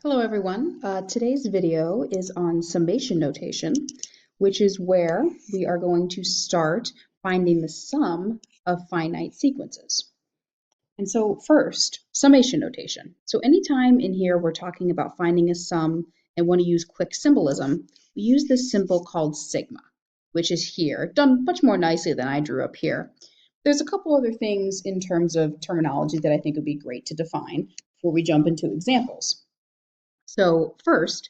Hello everyone. Today's video is on summation notation, which is where we are going to start finding the sum of finite sequences. And so first, summation notation. So anytime in here we're talking about finding a sum and want to use quick symbolism, we use this symbol called sigma, which is here, done much more nicely than I drew up here. There's a couple other things in terms of terminology that I think would be great to define before we jump into examples. So first,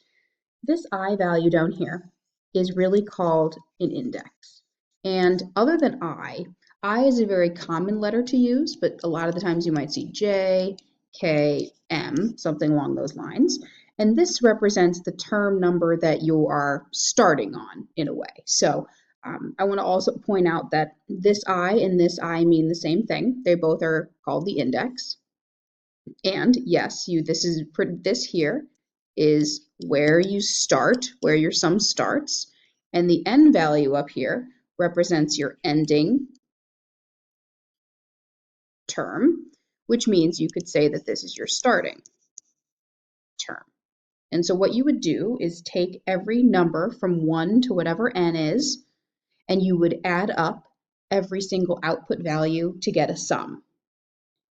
this I value down here is really called an index. And other than I is a very common letter to use, but a lot of the times you might see J, K, M, something along those lines. And this represents the term number that you are starting on in a way. So I want to also point out that this I and this I mean the same thing. They both are called the index. And yes, this here is where you start, where your sum starts, and the end value up here represents your ending term, which means you could say that this is your starting term. And so what you would do is take every number from 1 to whatever n is, and you would add up every single output value to get a sum.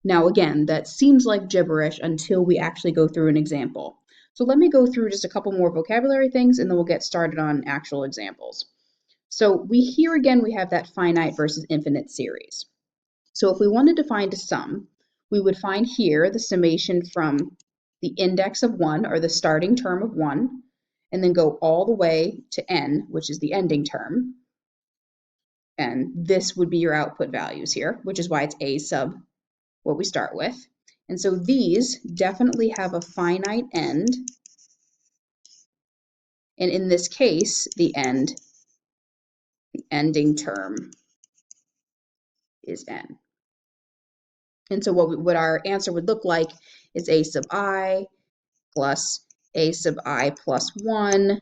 Now again, that seems like gibberish until we actually go through an example. So let me go through just a couple more vocabulary things and then we'll get started on actual examples. So here again, we have that finite versus infinite series. So if we wanted to find a sum, we would find here the summation from the index of 1, or the starting term of 1, and then go all the way to n, which is the ending term. And this would be your output values here, which is why it's a sub what we start with. And so these definitely have a finite end. And in this case, the ending term is n. And so what our answer would look like is a sub I plus a sub I plus 1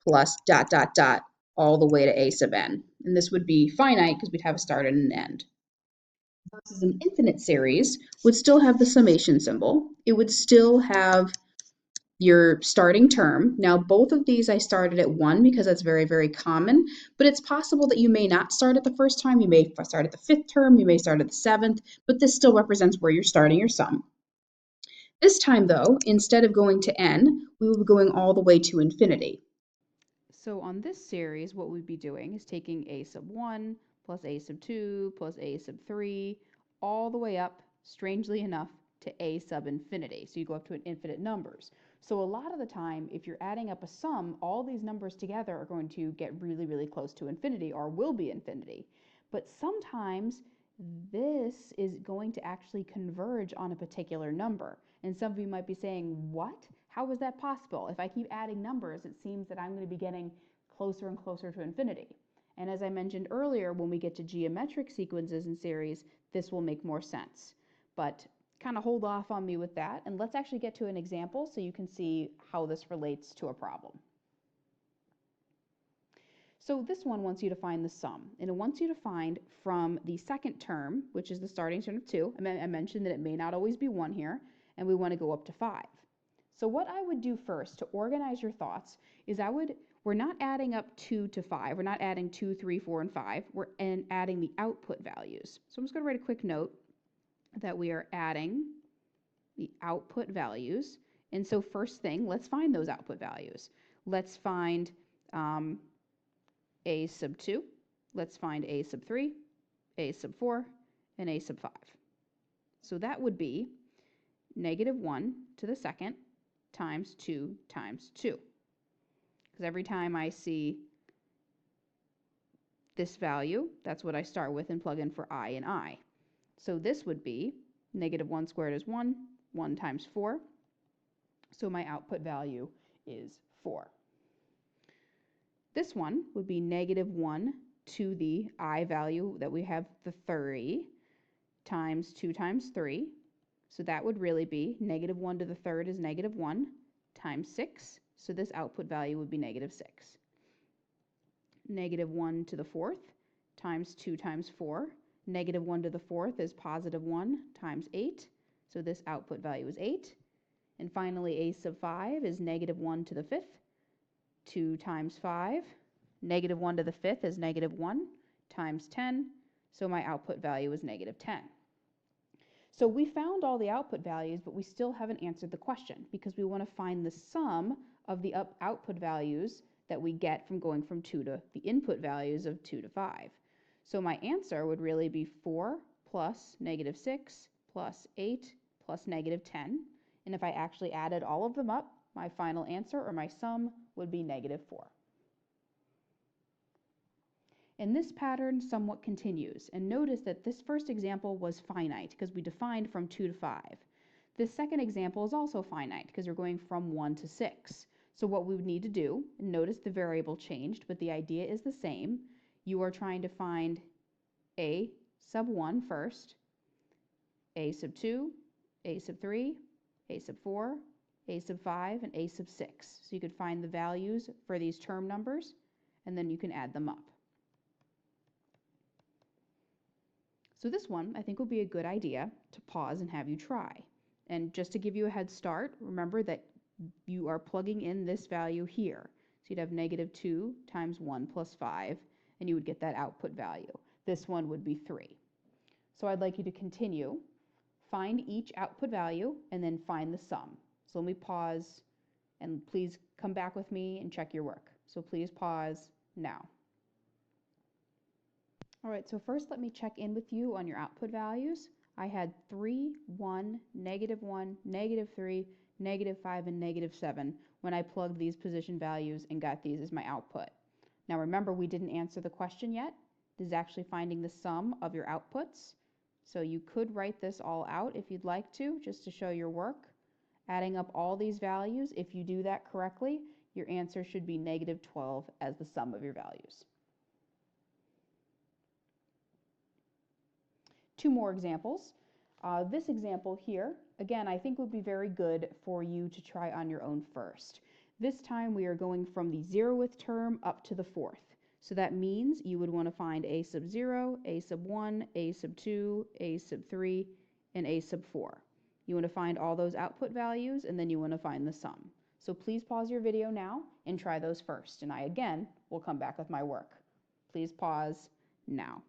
plus dot, dot, dot, all the way to a sub n. And this would be finite because we'd have a start and an end. Versus an infinite series would still have the summation symbol. It would still have your starting term. Now, both of these I started at 1 because that's very, very common, but it's possible that you may not start at the first time. You may start at the 5th term, you may start at the 7th, but this still represents where you're starting your sum. This time, though, instead of going to n, we will be going all the way to infinity. So on this series, what we'd be doing is taking a sub 1 plus a sub 2 plus a sub 3 all the way up, strangely enough, to a sub infinity. So you go up to an infinite numbers. So a lot of the time, if you're adding up a sum, all these numbers together are going to get really, really close to infinity, or will be infinity. But sometimes this is going to actually converge on a particular number. And some of you might be saying, what? How is that possible? If I keep adding numbers, it seems that I'm going to be getting closer and closer to infinity. And as I mentioned earlier, when we get to geometric sequences and series, this will make more sense. But kind of hold off on me with that, and let's actually get to an example so you can see how this relates to a problem. So this one wants you to find the sum, and it wants you to find from the second term, which is the starting term of 2. I mentioned that it may not always be 1 here, and we want to go up to 5. So what I would do first to organize your thoughts is we're not adding up 2 to 5. We're not adding 2, 3, 4, and 5. We're adding the output values. So I'm just going to write a quick note that we are adding the output values. And so first thing, let's find those output values. Let's find a sub 2, let's find a sub 3, a sub 4, and a sub 5. So that would be negative 1 to the second times 2 times 2. Because every time I see this value, that's what I start with and plug in for I and I. So this would be negative 1 squared is 1, 1 times 4. So my output value is 4. This one would be negative 1 to the I value that we have the 3 times 2 times 3. So that would really be negative 1 to the third is negative 1 times 6. So this output value would be negative 6. Negative 1 to the fourth times 2 times 4. Negative 1 to the fourth is positive 1 times 8. So this output value is 8. And finally, a sub 5 is negative 1 to the 5th. 2 times 5. Negative 1 to the 5th is negative 1 times 10. So my output value is negative 10. So we found all the output values, but we still haven't answered the question because we want to find the sum of the output values that we get from going from 2 to the input values of 2 to 5. So my answer would really be 4 plus negative 6 plus 8 plus negative 10. And if I actually added all of them up, my final answer or my sum would be negative 4. And this pattern somewhat continues. And notice that this first example was finite because we defined from 2 to 5. This second example is also finite because we're going from 1 to 6. So what we would need to do, notice the variable changed, but the idea is the same. You are trying to find a sub 1 first, a sub 2, a sub 3, a sub 4, a sub 5, and a sub 6. So you could find the values for these term numbers, and then you can add them up. So this one, I think, would be a good idea to pause and have you try. And just to give you a head start, remember that you are plugging in this value here. So you'd have negative 2 times 1 plus 5, and you would get that output value. This one would be 3. So I'd like you to continue, find each output value, and then find the sum. So let me pause, and please come back with me and check your work. So please pause now. All right, so first let me check in with you on your output values. I had 3, 1, negative 3, negative 5, and negative 7 when I plugged these position values and got these as my output. Now remember, we didn't answer the question yet. This is actually finding the sum of your outputs. So you could write this all out if you'd like to, just to show your work. Adding up all these values, if you do that correctly, your answer should be negative 12 as the sum of your values. Two more examples. This example here, again, I think would be very good for you to try on your own first. This time we are going from the 0th term up to the 4th. So that means you would want to find a sub 0, a sub 1, a sub 2, a sub 3, and a sub 4. You want to find all those output values, and then you want to find the sum. So please pause your video now and try those first. And I, again, will come back with my work. Please pause now.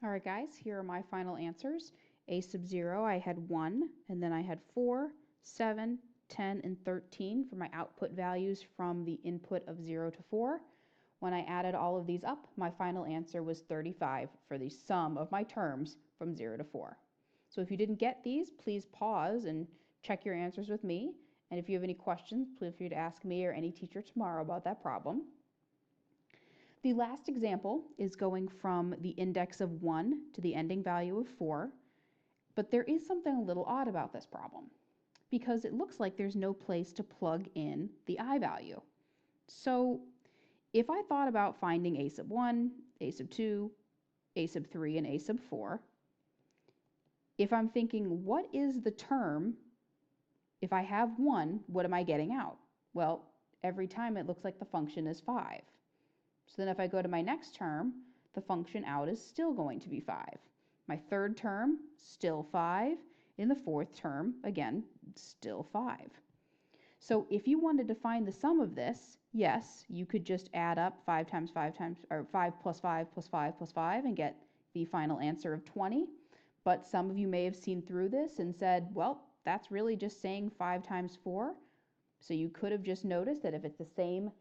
All right, guys, here are my final answers. A sub 0, I had 1, and then I had 4, 7, 10, and 13 for my output values from the input of 0 to 4. When I added all of these up, my final answer was 35 for the sum of my terms from 0 to 4. So if you didn't get these, please pause and check your answers with me. And if you have any questions, please feel free to ask me or any teacher tomorrow about that problem. The last example is going from the index of 1 to the ending value of 4, but there is something a little odd about this problem because it looks like there's no place to plug in the I value. So if I thought about finding a sub 1, a sub 2, a sub 3, and a sub 4, if I'm thinking, what is the term? If I have 1, what am I getting out? Well, every time it looks like the function is 5. So then if I go to my next term, the function out is still going to be 5. My third term, still 5. In the fourth term, again, still 5. So if you wanted to find the sum of this, yes, you could just add up 5 times 5 times, or 5 plus 5 plus 5 plus 5 and get the final answer of 20. But some of you may have seen through this and said, well, that's really just saying 5 times 4. So you could have just noticed that if it's the same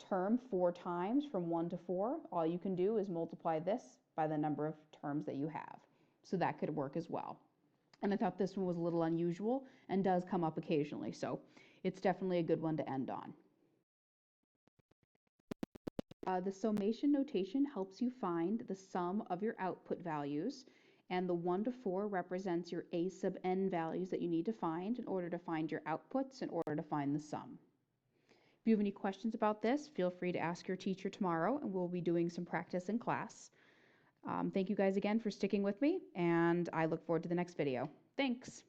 term 4 times from 1 to 4, all you can do is multiply this by the number of terms that you have. So that could work as well. And I thought this one was a little unusual and does come up occasionally, so it's definitely a good one to end on. The summation notation helps you find the sum of your output values, and the 1 to 4 represents your a sub n values that you need to find in order to find your outputs in order to find the sum. If you have any questions about this, feel free to ask your teacher tomorrow, and we'll be doing some practice in class. Thank you guys again for sticking with me, and I look forward to the next video. Thanks.